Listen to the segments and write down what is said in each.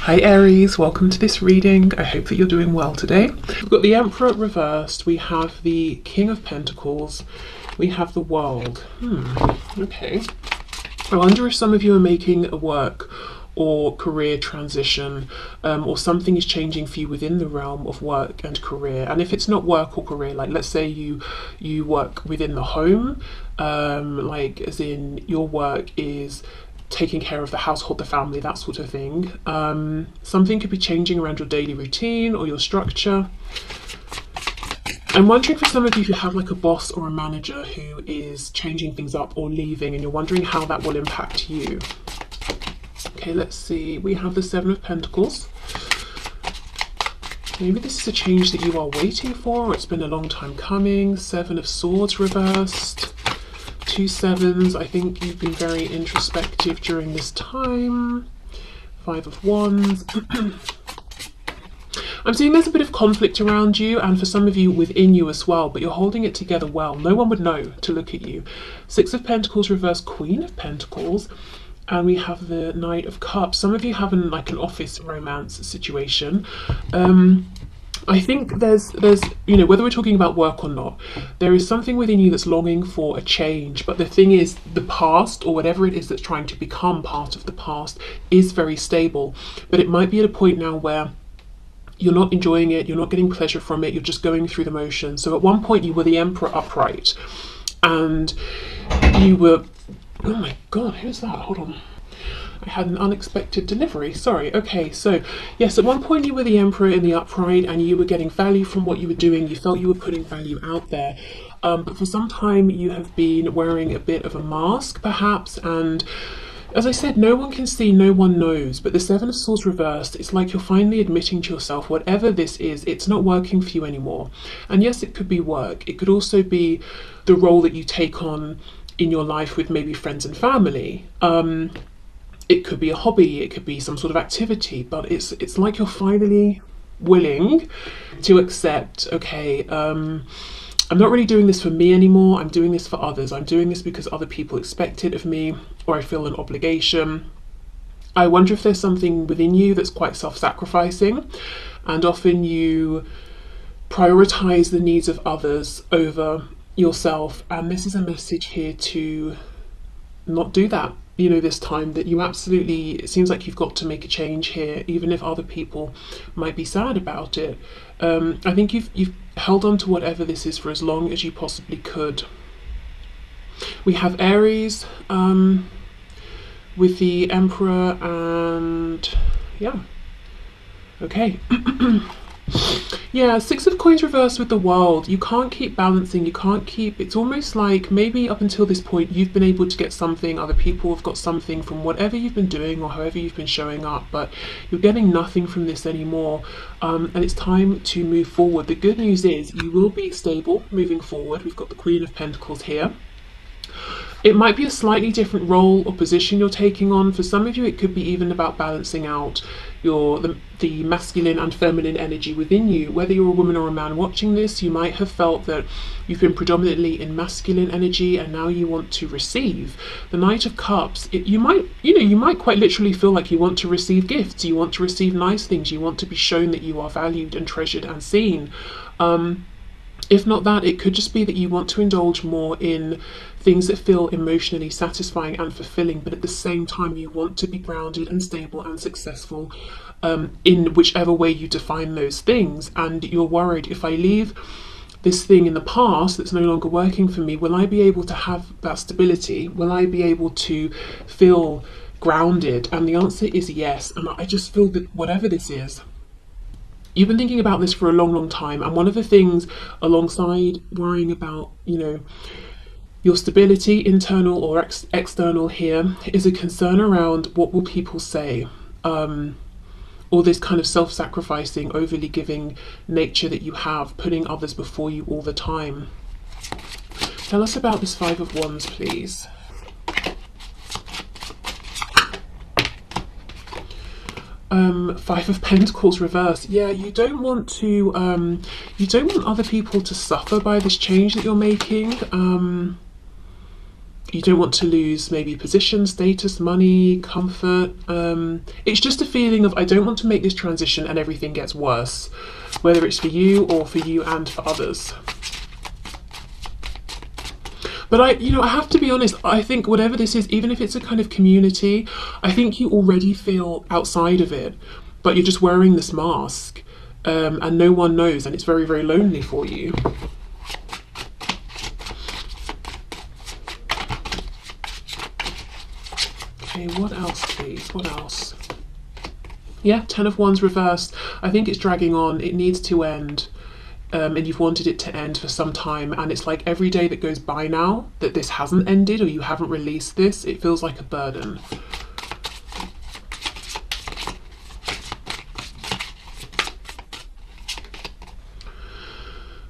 Hi Aries, welcome to this reading. I hope that you're doing well today. We've got the Emperor reversed, we have the King of Pentacles, we have the World. Okay. I wonder if some of you are making a work or career transition, or something is changing for you within the realm of work and career. And if it's not work or career, like let's say you work within the home, like as in your work is taking care of the household, the family, that sort of thing. Something could be changing around your daily routine or your structure. I'm wondering for some of you if you have like a boss or a manager who is changing things up or leaving, and you're wondering how that will impact you. Okay, let's see. We have the Seven of Pentacles. Maybe this is a change that you are waiting for, or it's been a long time coming. Seven of Swords reversed. Two sevens. I think you've been very introspective during this time. Five of Wands. I'm seeing there's a bit of conflict around you, and for some of you within you as well, but you're holding it together well. No one would know to look at you. Six of Pentacles reversed, Queen of Pentacles. And we have the Knight of Cups. Some of you have an office romance situation. I think there's whether we're talking about work or not, there is something within you that's longing for a change. But the thing is, the past, or whatever it is that's trying to become part of the past, is very stable. But it might be at a point now where you're not enjoying it, you're not getting pleasure from it, you're just going through the motions. So at one point you were the Emperor upright, and you were... Oh my god, who's that? Hold on. I had an unexpected delivery. Sorry. Okay, so yes, at one point you were the Emperor in the upright, and you were getting value from what you were doing. You felt you were putting value out there. But for some time you have been wearing a bit of a mask, perhaps, and as I said, no one can see, no one knows. But the Seven of Swords reversed, it's like you're finally admitting to yourself, whatever this is, it's not working for you anymore. And yes, it could be work. It could also be the role that you take on in your life with maybe friends and family. It could be a hobby, it could be some sort of activity, but it's like you're finally willing to accept, okay, I'm not really doing this for me anymore, I'm doing this for others. I'm doing this because other people expect it of me, or I feel an obligation. I wonder if there's something within you that's quite self-sacrificing, and often you prioritize the needs of others over yourself, and this is a message here to not do that, this time, that you absolutely, it seems like you've got to make a change here, even if other people might be sad about it. I think you've held on to whatever this is for as long as you possibly could. We have Aries with the Emperor, and yeah, okay. Yeah, Six of Coins reversed with the World. You can't keep balancing, you can't keep... It's almost like maybe up until this point you've been able to get something, other people have got something from whatever you've been doing or however you've been showing up, but you're getting nothing from this anymore, and it's time to move forward. The good news is you will be stable moving forward. We've got the Queen of Pentacles here. It might be a slightly different role or position you're taking on. For some of you, it could be even about balancing out the masculine and feminine energy within you. Whether you're a woman or a man watching this, you might have felt that you've been predominantly in masculine energy, and now you want to receive. The Knight of Cups, you might quite literally feel like you want to receive gifts, you want to receive nice things, you want to be shown that you are valued and treasured and seen. If not that, it could just be that you want to indulge more in things that feel emotionally satisfying and fulfilling, but at the same time you want to be grounded and stable and successful in whichever way you define those things. And you're worried, if I leave this thing in the past that's no longer working for me, will I be able to have that stability? Will I be able to feel grounded? And the answer is yes. And I just feel that whatever this is, you've been thinking about this for a long, long time. And one of the things alongside worrying about, your stability, internal or external here, is a concern around what will people say, or this kind of self-sacrificing, overly giving nature that you have, putting others before you all the time. Tell us about this Five of Wands, please. Five of Pentacles reversed. Yeah, you don't want other people to suffer by this change that you're making. you don't want to lose maybe position, status, money, comfort. It's just a feeling of, I don't want to make this transition and everything gets worse, whether it's for you or for you and for others. But I have to be honest, I think whatever this is, even if it's a kind of community, I think you already feel outside of it, but you're just wearing this mask, and no one knows, and it's very, very lonely for you. Okay, what else, please? What else? Yeah, Ten of Wands reversed. I think it's dragging on. It needs to end. And you've wanted it to end for some time. And it's like every day that goes by now that this hasn't ended or you haven't released this, it feels like a burden.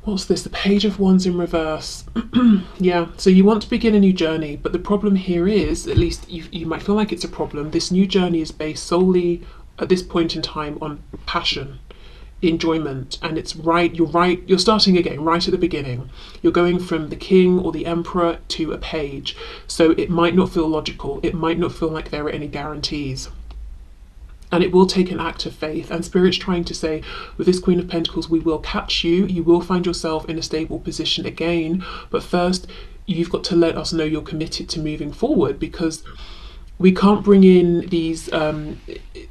What's this? The Page of Wands in reverse. Yeah, so you want to begin a new journey, but the problem here is, at least you might feel like it's a problem, this new journey is based solely at this point in time on passion, enjoyment, and it's you're starting again right at the beginning. You're going from the king or the emperor to a page, so it might not feel logical, it might not feel like there are any guarantees. And it will take an act of faith. And Spirit's trying to say, with this Queen of Pentacles, we will catch you. You will find yourself in a stable position again. But first, you've got to let us know you're committed to moving forward, because we can't bring in these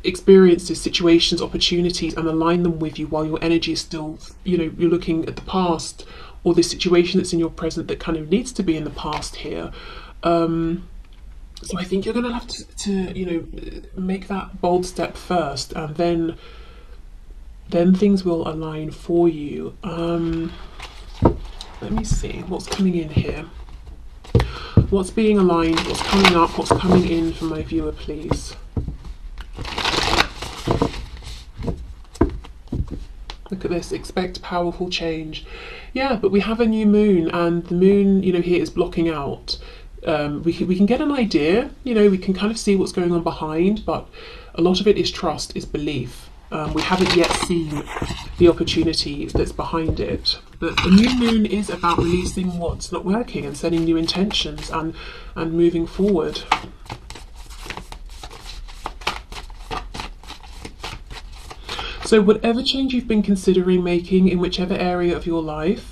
experiences, situations, opportunities and align them with you while your energy is still, you're looking at the past, or the situation that's in your present that kind of needs to be in the past here. So I think you're going to have to make that bold step first, and then things will align for you. Let me see what's coming in here. What's being aligned? What's coming up? What's coming in for my viewer, please? Look at this. Expect powerful change. Yeah, but we have a new moon, and the moon, here is blocking out. We can get an idea, we can kind of see what's going on behind, but a lot of it is trust, is belief. We haven't yet seen the opportunity that's behind it. But the new moon is about releasing what's not working and setting new intentions and moving forward. So whatever change you've been considering making in whichever area of your life,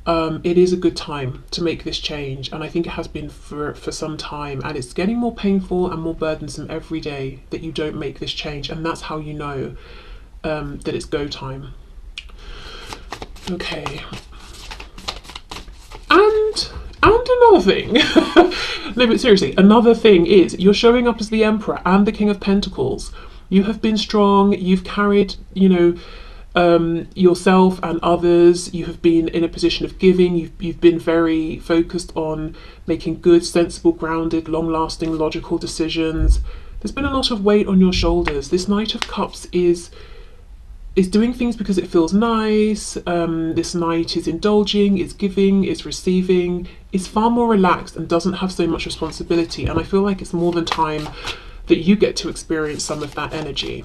it is a good time to make this change, and I think it has been for some time, and it's getting more painful and more burdensome every day that you don't make this change, and that's how you know that it's go time. Okay, and another thing, no, but seriously, another thing is you're showing up as the Emperor and the King of Pentacles. You have been strong, you've carried, yourself and others. You have been in a position of giving. You've been very focused on making good, sensible, grounded, long-lasting, logical decisions. There's been a lot of weight on your shoulders. This Knight of Cups is doing things because it feels nice. This Knight is indulging, is giving, is receiving, is far more relaxed and doesn't have so much responsibility. And I feel like it's more than time that you get to experience some of that energy.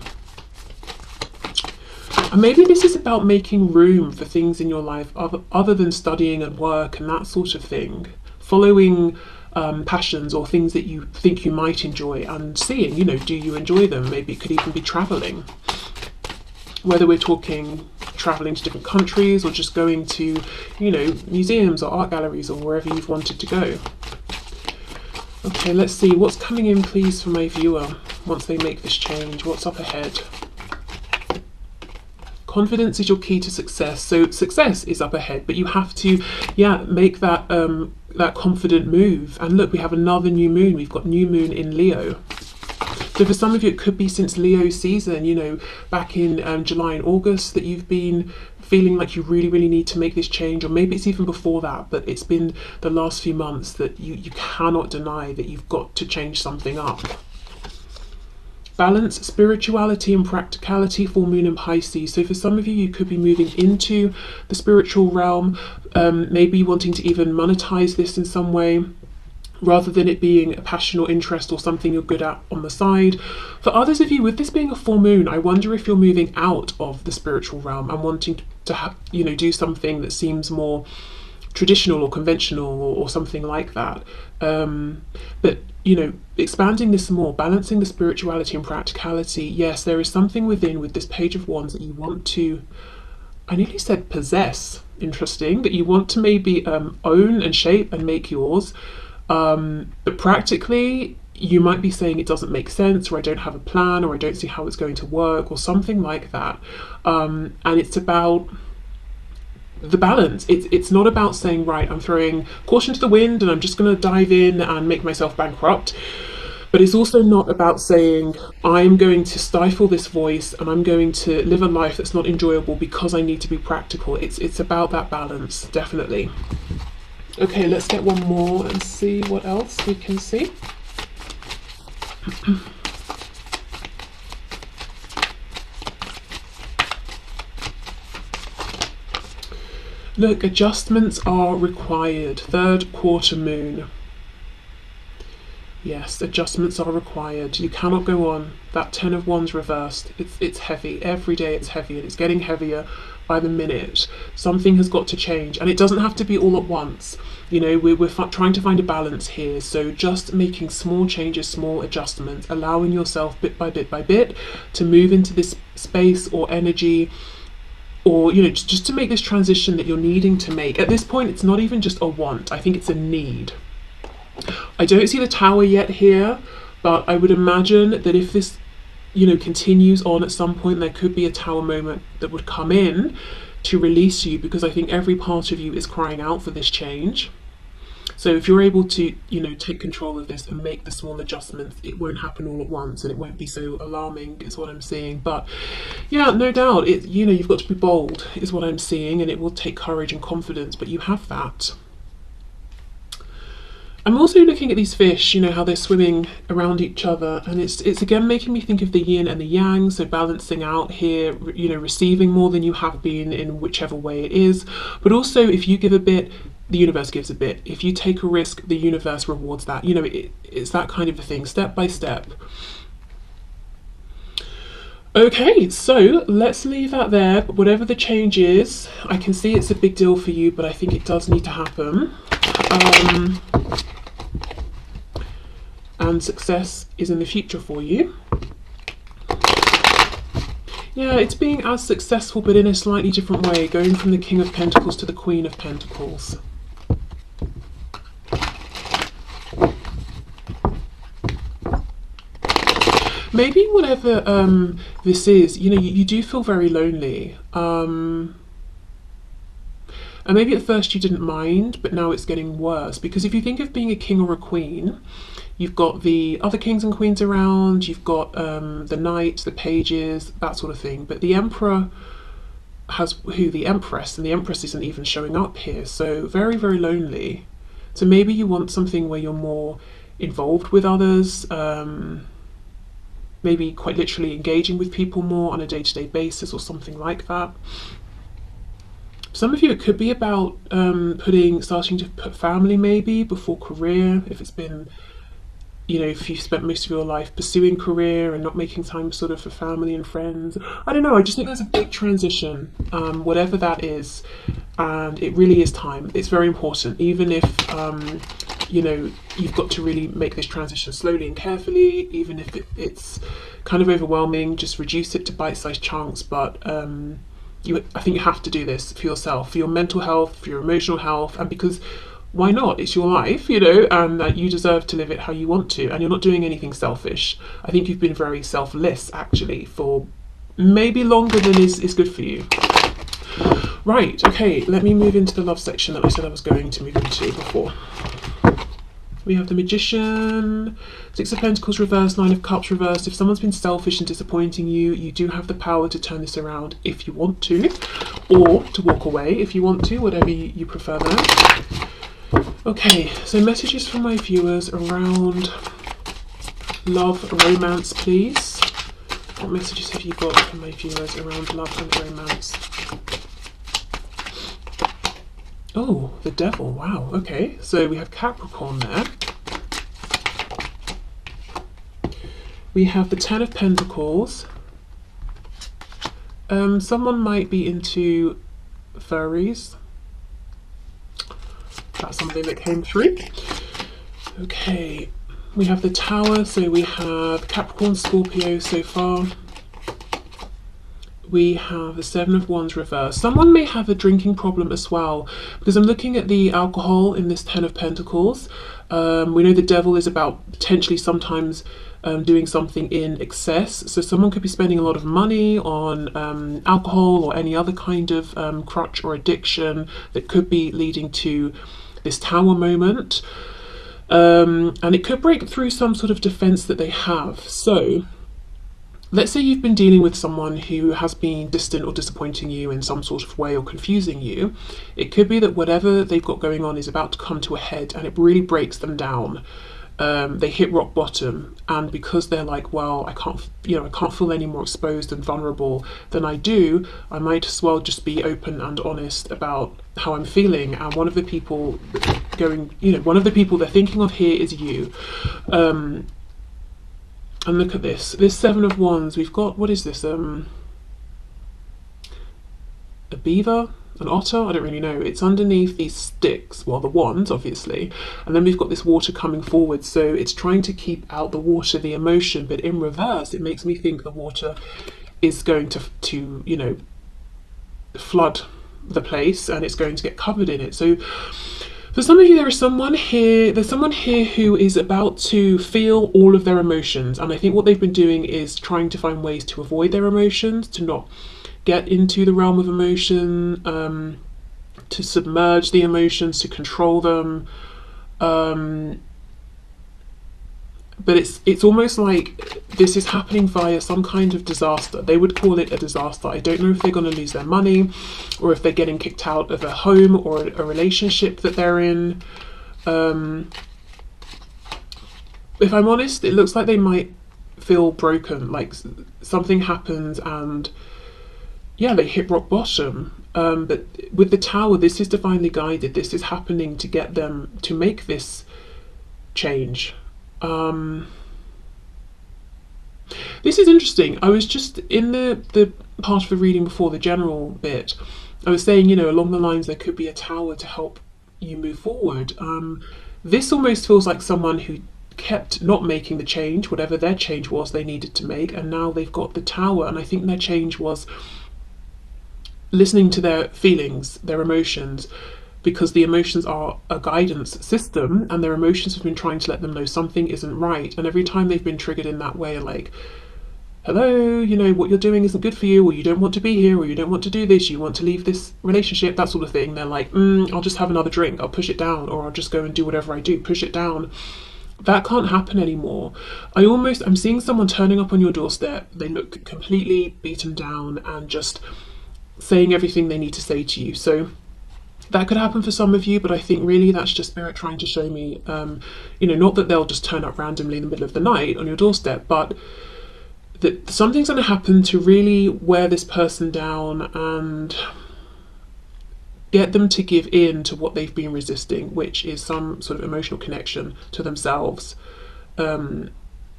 And maybe this is about making room for things in your life other than studying and work and that sort of thing. Following passions or things that you think you might enjoy, and seeing, do you enjoy them? Maybe it could even be traveling. Whether we're talking traveling to different countries or just going to, museums or art galleries or wherever you've wanted to go. Okay, let's see what's coming in, please, for my viewer once they make this change. What's up ahead? Confidence is your key to success. So success is up ahead, but you have to, make that that confident move. And look, we have another new moon. We've got new moon in Leo. So for some of you, it could be since Leo season, back in July and August, that you've been feeling like you really, really need to make this change, or maybe it's even before that, but it's been the last few months that you cannot deny that you've got to change something up. Balance, spirituality and practicality, full moon in Pisces. So for some of you, you could be moving into the spiritual realm, maybe wanting to even monetize this in some way, rather than it being a passion or interest or something you're good at on the side. For others of you, with this being a full moon, I wonder if you're moving out of the spiritual realm and wanting to have, do something that seems more traditional or conventional or something like that. But you know, expanding this more, balancing the spirituality and practicality. Yes, there is something within with this Page of Wands that you want to, I nearly said possess, interesting, that you want to maybe own and shape and make yours. But practically, you might be saying it doesn't make sense, or I don't have a plan, or I don't see how it's going to work, or something like that. And it's about the balance. It's not about saying, right, I'm throwing caution to the wind and I'm just going to dive in and make myself bankrupt. But it's also not about saying, I'm going to stifle this voice and I'm going to live a life that's not enjoyable because I need to be practical. It's about that balance, definitely. Okay, let's get one more and see what else we can see. Look, adjustments are required. Third quarter moon. Yes, adjustments are required. You cannot go on. That Ten of Wands reversed. It's heavy. Every day it's heavy, and it's getting heavier by the minute. Something has got to change, and it doesn't have to be all at once. You know, we're trying to find a balance here. So just making small changes, small adjustments, allowing yourself bit by bit by bit to move into this space or energy, or you know, just to make this transition that you're needing to make. At this point, it's not even just a want. I think it's a need. I don't see the Tower yet here, but I would imagine that if this, you know, continues on, at some point there could be a Tower moment that would come in to release you, because I think every part of you is crying out for this change. So if you're able to, you know, take control of this and make the small adjustments, it won't happen all at once and it won't be so alarming, is what I'm seeing. But yeah, no doubt, you know, you've got to be bold, is what I'm seeing, and it will take courage and confidence, but you have that. I'm also looking at these fish, you know, how they're swimming around each other, and it's again making me think of the yin and the yang, so balancing out here, you know, receiving more than you have been in whichever way it is, but also if you give a bit, the universe gives a bit. If you take a risk, the universe rewards that. You know, it's that kind of a thing, step by step. Okay, so let's leave that there. But whatever the change is, I can see it's a big deal for you, but I think it does need to happen. And success is in the future for you. Yeah, it's being as successful, but in a slightly different way, going from the King of Pentacles to the Queen of Pentacles. Maybe whatever this is, you know, you do feel very lonely. And maybe at first you didn't mind, but now it's getting worse. Because if you think of being a king or a queen, you've got the other kings and queens around, you've got the knights, the pages, that sort of thing. But the emperor has the empress, and the empress isn't even showing up here. So very, very lonely. So maybe you want something where you're more involved with others, maybe quite literally engaging with people more on a day-to-day basis or something like that. Some of you, it could be about starting to put family maybe before career, if it's been, you know, if you've spent most of your life pursuing career and not making time sort of for family and friends. I don't know, I just think there's a big transition, whatever that is, and it really is time. It's very important, even if, you know, you've got to really make this transition slowly and carefully, even if it's kind of overwhelming, just reduce it to bite-sized chunks, but I think you have to do this for yourself, for your mental health, for your emotional health, and because why not? It's your life, you know, and you deserve to live it how you want to, and you're not doing anything selfish. I think you've been very selfless, actually, for maybe longer than is good for you. Right, okay, let me move into the love section that I said I was going to move into before. We have the Magician, Six of Pentacles reversed, Nine of Cups reversed. If someone's been selfish and disappointing you, you do have the power to turn this around if you want to, or to walk away if you want to, whatever you prefer there. Okay, so messages from my viewers around love, romance, please. What messages have you got from my viewers around love and romance? Oh, the Devil, wow, okay. So we have Capricorn there. We have the Ten of Pentacles. Someone might be into furries. that's something that came through. Okay, we have the Tower, so we have Capricorn, Scorpio so far. We have the Seven of Wands reversed. Someone may have a drinking problem as well, because I'm looking at the alcohol in this Ten of Pentacles. We know the Devil is about potentially sometimes doing something in excess. So someone could be spending a lot of money on alcohol or any other kind of crutch or addiction that could be leading to this Tower moment. And it could break through some sort of defense that they have. So let's say you've been dealing with someone who has been distant or disappointing you in some sort of way or confusing you. It could be that whatever they've got going on is about to come to a head and it really breaks them down. They hit rock bottom, and because they're like, well, I can't feel any more exposed and vulnerable than I do, I might as well just be open and honest about how I'm feeling. And one of the people they're thinking of here is you. And look at this Seven of Wands. We've got, what is this, a beaver, an otter, I don't really know. It's underneath these sticks, well, the wands obviously, and then we've got this water coming forward, so it's trying to keep out the water, the emotion, but in reverse it makes me think the water is going to you know, flood the place and it's going to get covered in it. So for some of you, there's someone here who is about to feel all of their emotions, and I think what they've been doing is trying to find ways to avoid their emotions, to not get into the realm of emotion, to submerge the emotions, to control them. But it's almost like this is happening via some kind of disaster. They would call it a disaster. I don't know if they're going to lose their money, or if they're getting kicked out of a home or a relationship that they're in. If I'm honest, it looks like they might feel broken, like something happens and yeah, they hit rock bottom. But with the Tower, this is divinely guided. This is happening to get them to make this change. This is interesting. I was just in the part of the reading before, the general bit, I was saying, you know, along the lines there could be a Tower to help you move forward. This almost feels like someone who kept not making the change, whatever their change was they needed to make, and now they've got the Tower, and I think their change was listening to their feelings, their emotions, because the emotions are a guidance system, and their emotions have been trying to let them know something isn't right. And every time they've been triggered in that way, like, hello, you know, what you're doing isn't good for you, or you don't want to be here, or you don't want to do this, you want to leave this relationship, that sort of thing. They're like, I'll just have another drink, I'll push it down, or I'll just go and do whatever I do, push it down. That can't happen anymore. I'm seeing someone turning up on your doorstep. They look completely beaten down and just saying everything they need to say to you. So that could happen for some of you, but I think really that's just Spirit trying to show me, you know, not that they'll just turn up randomly in the middle of the night on your doorstep, but that something's going to happen to really wear this person down and get them to give in to what they've been resisting, which is some sort of emotional connection to themselves,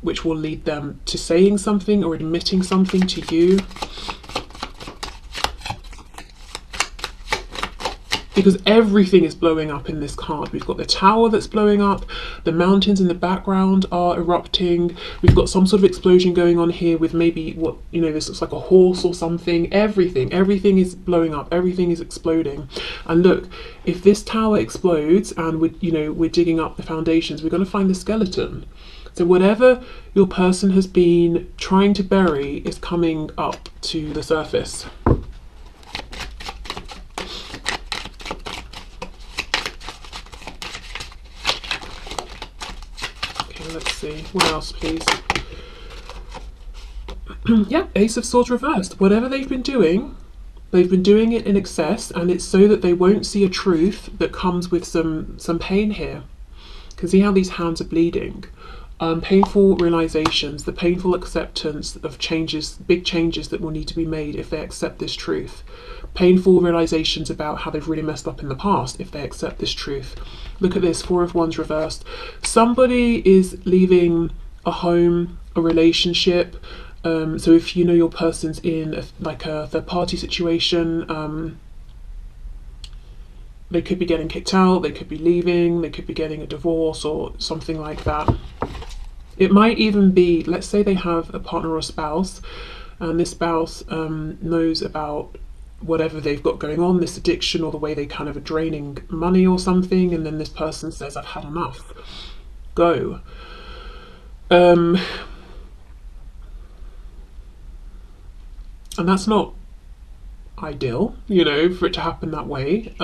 which will lead them to saying something or admitting something to you. Because everything is blowing up in this card. We've got the Tower that's blowing up, the mountains in the background are erupting, we've got some sort of explosion going on here with maybe what, you know, this looks like a horse or something. Everything is blowing up, everything is exploding. And look, if this Tower explodes and we're digging up the foundations, we're going to find the skeleton. So whatever your person has been trying to bury is coming up to the surface. Let's see, what else please? Yeah, Ace of Swords reversed. Whatever they've been doing it in excess, and it's so that they won't see a truth that comes with some pain here. Can see how these hands are bleeding. Painful realizations, the painful acceptance of changes, big changes that will need to be made if they accept this truth. Painful realizations about how they've really messed up in the past if they accept this truth. Look at this, Four of Wands reversed. Somebody is leaving a home, a relationship. So if you know your person's in a third party situation, They could be getting kicked out, they could be leaving, they could be getting a divorce or something like that. It might even be, let's say they have a partner or a spouse, and this spouse knows about whatever they've got going on, this addiction, or the way they kind of are draining money or something, and then this person says, I've had enough, go. And that's not ideal, you know, for it to happen that way.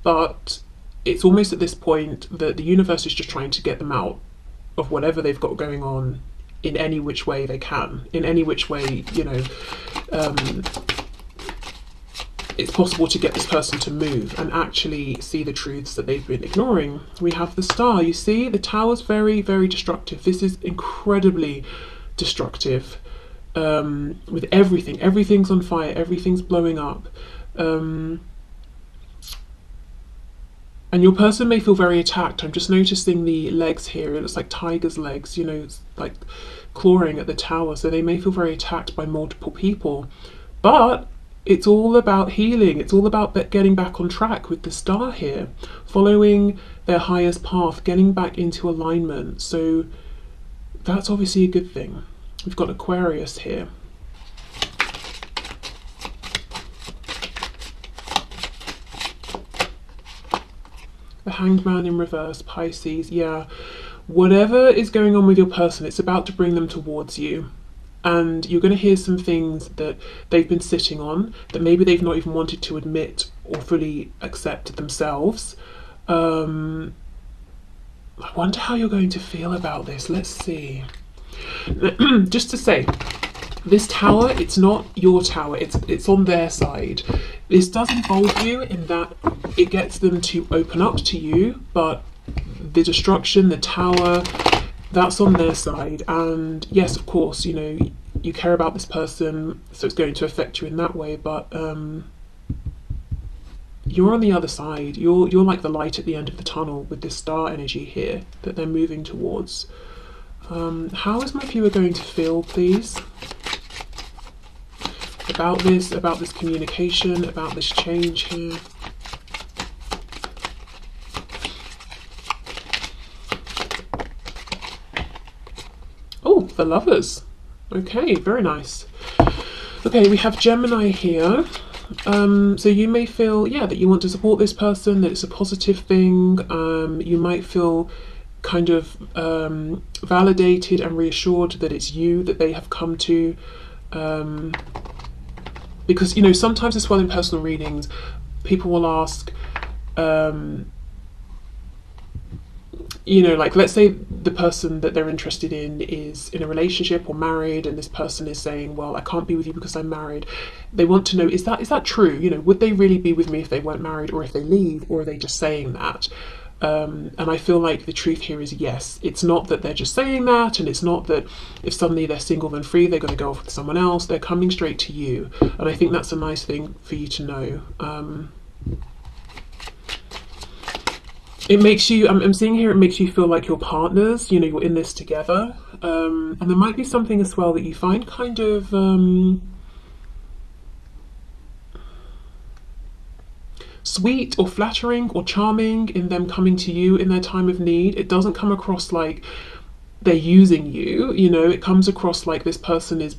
But it's almost at this point that the universe is just trying to get them out of whatever they've got going on in any which way they can, in any which way, you know, it's possible to get this person to move and actually see the truths that they've been ignoring. We have the Star. You see, the Tower's very, very destructive. This is incredibly destructive. With everything. Everything's on fire. Everything's blowing up. And your person may feel very attacked. I'm just noticing the legs here. It looks like tiger's legs, you know, it's like clawing at the Tower. So they may feel very attacked by multiple people. But it's all about healing. It's all about getting back on track with the Star here, following their highest path, getting back into alignment. So that's obviously a good thing. We've got Aquarius here. The Hanged Man in reverse, Pisces. Yeah, whatever is going on with your person, it's about to bring them towards you. And you're going to hear some things that they've been sitting on, that maybe they've not even wanted to admit or fully accept themselves. I wonder how you're going to feel about this. Let's see. Just to say, this Tower, it's not your Tower, it's on their side. This does involve you in that it gets them to open up to you, but the destruction, the Tower, that's on their side. And yes, of course, you know, you care about this person, so it's going to affect you in that way, but you're on the other side. You're like the light at the end of the tunnel with this Star energy here that they're moving towards. How is my viewer going to feel, please, about this communication, about this change here? Oh, the Lovers. Okay, very nice. Okay, we have Gemini here. So you may feel, yeah, that you want to support this person, that it's a positive thing. You might feel kind of validated and reassured that it's you that they have come to. Because, you know, sometimes as well in personal readings, people will ask, you know, like, let's say the person that they're interested in is in a relationship or married, and this person is saying, well, I can't be with you because I'm married. They want to know, is that true? You know, would they really be with me if they weren't married, or if they leave, or are they just saying that? And I feel like the truth here is yes. It's not that they're just saying that, and it's not that if suddenly they're single then free, they're going to go off with someone else. They're coming straight to you, and I think that's a nice thing for you to know. It makes you, I'm seeing here, it makes you feel like you're partners, you know, you're in this together. And there might be something as well that you find kind of sweet or flattering or charming in them coming to you in their time of need. It doesn't come across like they're using you, you know, it comes across like this person is,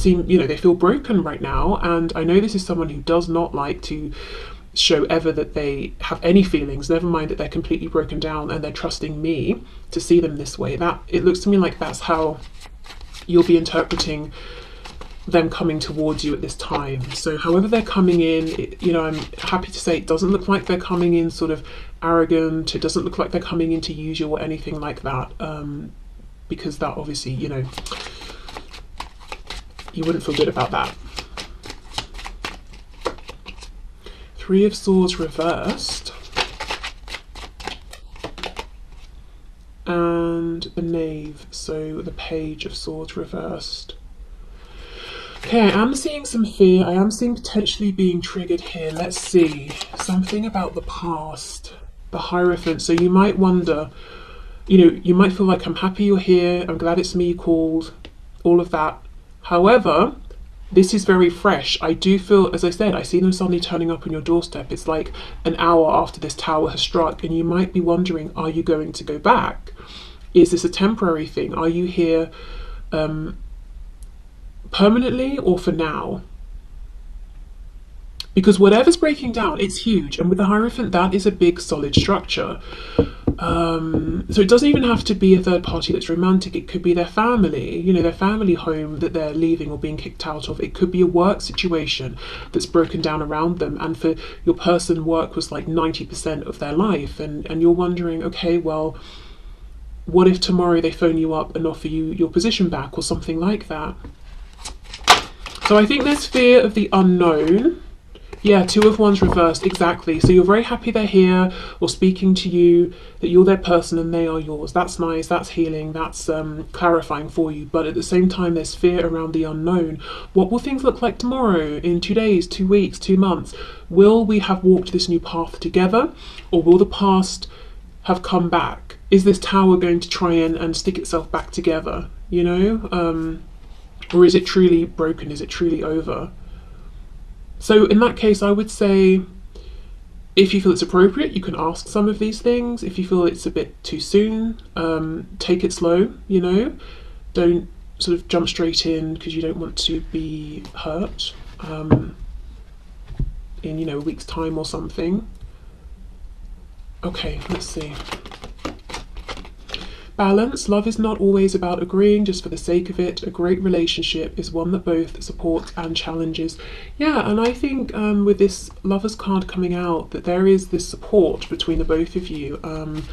you know, they feel broken right now. And I know this is someone who does not like to show ever that they have any feelings, never mind that they're completely broken down, and they're trusting me to see them this way. That, it looks to me like that's how you'll be interpreting them coming towards you at this time. So however they're coming in, you know, I'm happy to say it doesn't look like they're coming in sort of arrogant. It doesn't look like they're coming in to use you or anything like that, because that obviously, you know, you wouldn't feel good about that. Three of Swords reversed, and the Knave, so the Page of Swords reversed. Okay, I am seeing some fear. I am seeing potentially being triggered here. Let's see. Something about the past. The Hierophant. So you might wonder, you know, you might feel like, I'm happy you're here. I'm glad it's me you called. All of that. However, this is very fresh. I do feel, as I said, I see them suddenly turning up on your doorstep. It's like an hour after this tower has struck, and you might be wondering, are you going to go back? Is this a temporary thing? Are you here permanently or for now? Because whatever's breaking down, it's huge. And with the Hierophant, that is a big solid structure. So it doesn't even have to be a third party that's romantic. It could be their family, you know, their family home that they're leaving or being kicked out of. It could be a work situation that's broken down around them. And for your person, work was like 90% of their life. And you're wondering, okay, well, what if tomorrow they phone you up and offer you your position back or something like that? So I think there's fear of the unknown. Yeah, Two of Wands reversed, exactly. So you're very happy they're here or speaking to you, that you're their person and they are yours. That's nice, that's healing, that's clarifying for you. But at the same time, there's fear around the unknown. What will things look like tomorrow, in 2 days, 2 weeks, 2 months? Will we have walked this new path together, or will the past have come back? Is this tower going to try and stick itself back together, you know? Or is it truly broken? Is it truly over? So in that case, I would say, if you feel it's appropriate, you can ask some of these things. If you feel it's a bit too soon, take it slow, you know. Don't sort of jump straight in because you don't want to be hurt in, you know, a week's time or something. Okay, let's see. Balance. Love is not always about agreeing just for the sake of it. A great relationship is one that both supports and challenges. Yeah, and I think with this Lovers card coming out, that there is this support between the both of you. And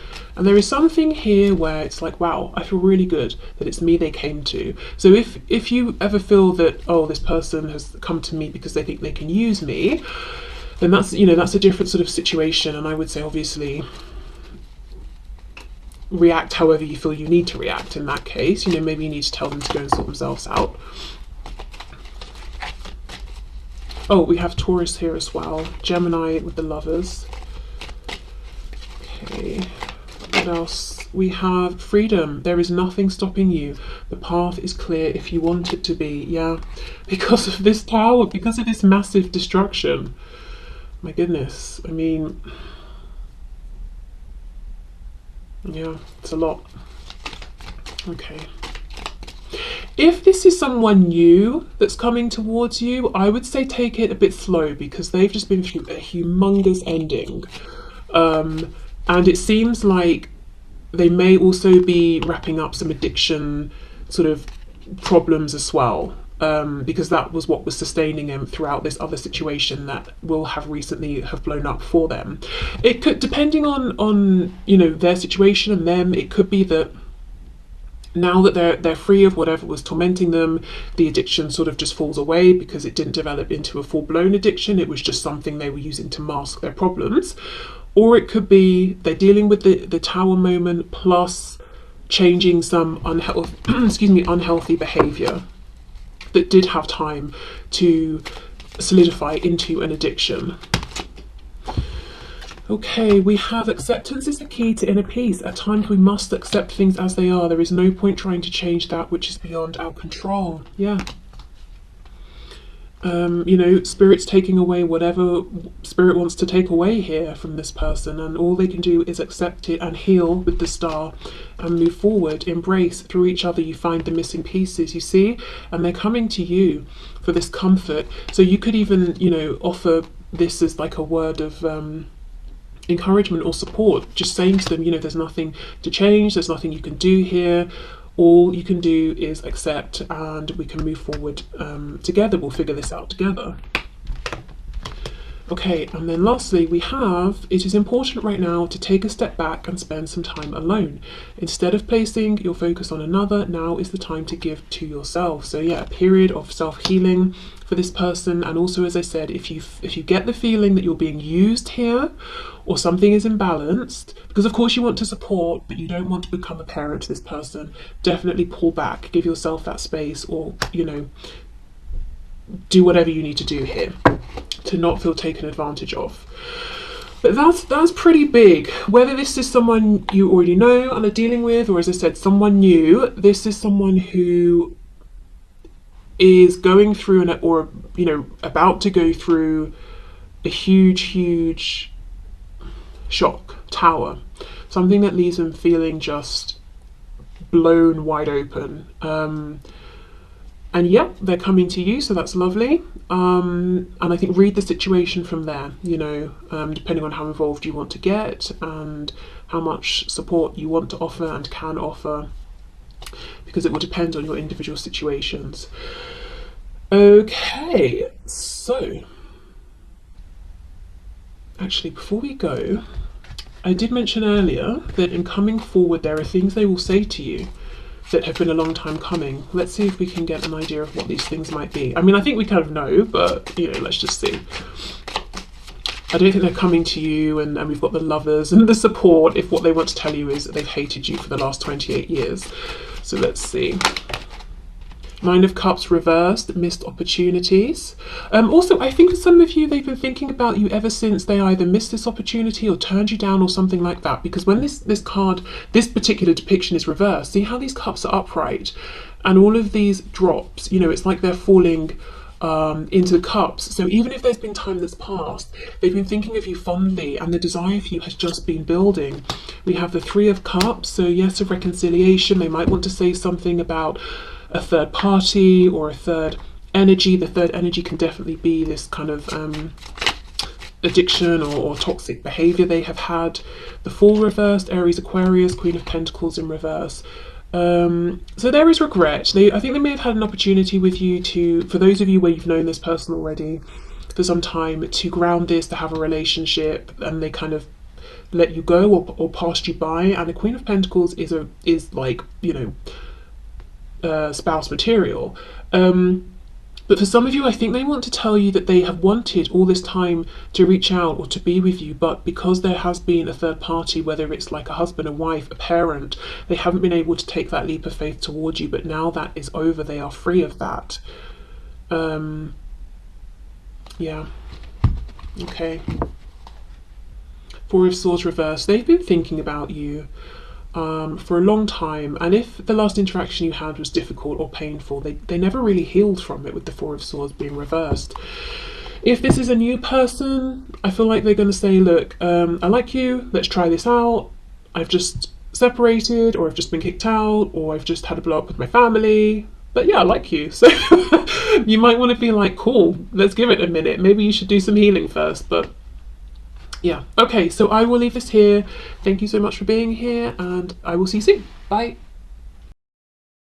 there is something here where it's like, wow, I feel really good that it's me they came to. So if you ever feel that, oh, this person has come to me because they think they can use me, then that's, you know, that's a different sort of situation. And I would say, obviously, react however you feel you need to react in that case. You know, maybe you need to tell them to go and sort themselves out. Oh, we have Taurus here as well. Gemini with the Lovers. Okay, what else? We have freedom. There is nothing stopping you. The path is clear if you want it to be. Yeah, because of this tower, because of this massive destruction. My goodness, I mean, yeah, it's a lot. Okay. If this is someone new that's coming towards you, I would say take it a bit slow, because they've just been through a humongous ending. And it seems like they may also be wrapping up some addiction sort of problems as well. Because that was what was sustaining them throughout this other situation that will have recently have blown up for them. It could, depending on you know, their situation and them, it could be that now that they're free of whatever was tormenting them, the addiction sort of just falls away because it didn't develop into a full-blown addiction. It was just something they were using to mask their problems. Or it could be they're dealing with the tower moment plus changing some unhealthy behavior that did have time to solidify into an addiction. Okay, we have acceptance is the key to inner peace. At times we must accept things as they are. There is no point trying to change that which is beyond our control. Yeah. You know, Spirit's taking away whatever Spirit wants to take away here from this person, and all they can do is accept it and heal with the star and move forward. Embrace. Through each other you find the missing pieces, you see, and they're coming to you for this comfort. So you could even, you know, offer this as like a word of encouragement or support, just saying to them, you know, there's nothing to change, there's nothing you can do here. All you can do is accept, and we can move forward together. We'll figure this out together. Okay, and then lastly we have, it is important right now to take a step back and spend some time alone. Instead of placing your focus on another, now is the time to give to yourself. So yeah, a period of self-healing for this person. And also, as I said, if you get the feeling that you're being used here or something is imbalanced, because of course you want to support, but you don't want to become a parent to this person, definitely pull back, give yourself that space, or, you know, do whatever you need to do here to not feel taken advantage of. But that's pretty big. Whether this is someone you already know and are dealing with, or as I said, someone new, this is someone who is going through or you know, about to go through a huge shock tower, something that leaves them feeling just blown wide open. And yeah, they're coming to you, so that's lovely. And I think read the situation from there, you know, depending on how involved you want to get and how much support you want to offer and can offer, because it will depend on your individual situations. Okay, so actually, before we go, I did mention earlier that in coming forward, there are things they will say to you that have been a long time coming. Let's see if we can get an idea of what these things might be. I mean, I think we kind of know, but you know, let's just see. I don't think they're coming to you, and we've got the Lovers and the support if what they want to tell you is that they've hated you for the last 28 years. So let's see. Nine of Cups reversed, missed opportunities. Also, I think for some of you, they've been thinking about you ever since they either missed this opportunity or turned you down or something like that. Because when this card, this particular depiction is reversed, see how these cups are upright and all of these drops, you know, it's like they're falling into the cups. So even if there's been time that's passed, they've been thinking of you fondly and the desire for you has just been building. We have the Three of Cups, so yes, of reconciliation. They might want to say something about a third party or a third energy. The third energy can definitely be this kind of addiction or toxic behavior they have had. The Fool reversed, Aries Aquarius, Queen of Pentacles in reverse. So there is regret. I think they may have had an opportunity with you to, for those of you where you've known this person already for some time, to ground this, to have a relationship, and they kind of let you go or passed you by. And the Queen of Pentacles is like, you know, spouse material. But for some of you, I think they want to tell you that they have wanted all this time to reach out or to be with you, but because there has been a third party, whether it's like a husband, a wife, a parent, they haven't been able to take that leap of faith towards you. But now that is over, they are free of that. Yeah. Okay. Four of Swords reversed. They've been thinking about you for a long time, and if the last interaction you had was difficult or painful, they never really healed from it, with the Four of Swords being reversed. If this is a new person, I feel like they're going to say, look, I like you, let's try this out. I've just separated, or I've just been kicked out, or I've just had a blow up with my family, but yeah, I like you. So you might want to be like, cool, let's give it a minute, maybe you should do some healing first. But yeah, okay, so I will leave this here. Thank you so much for being here, and I will see you soon. Bye.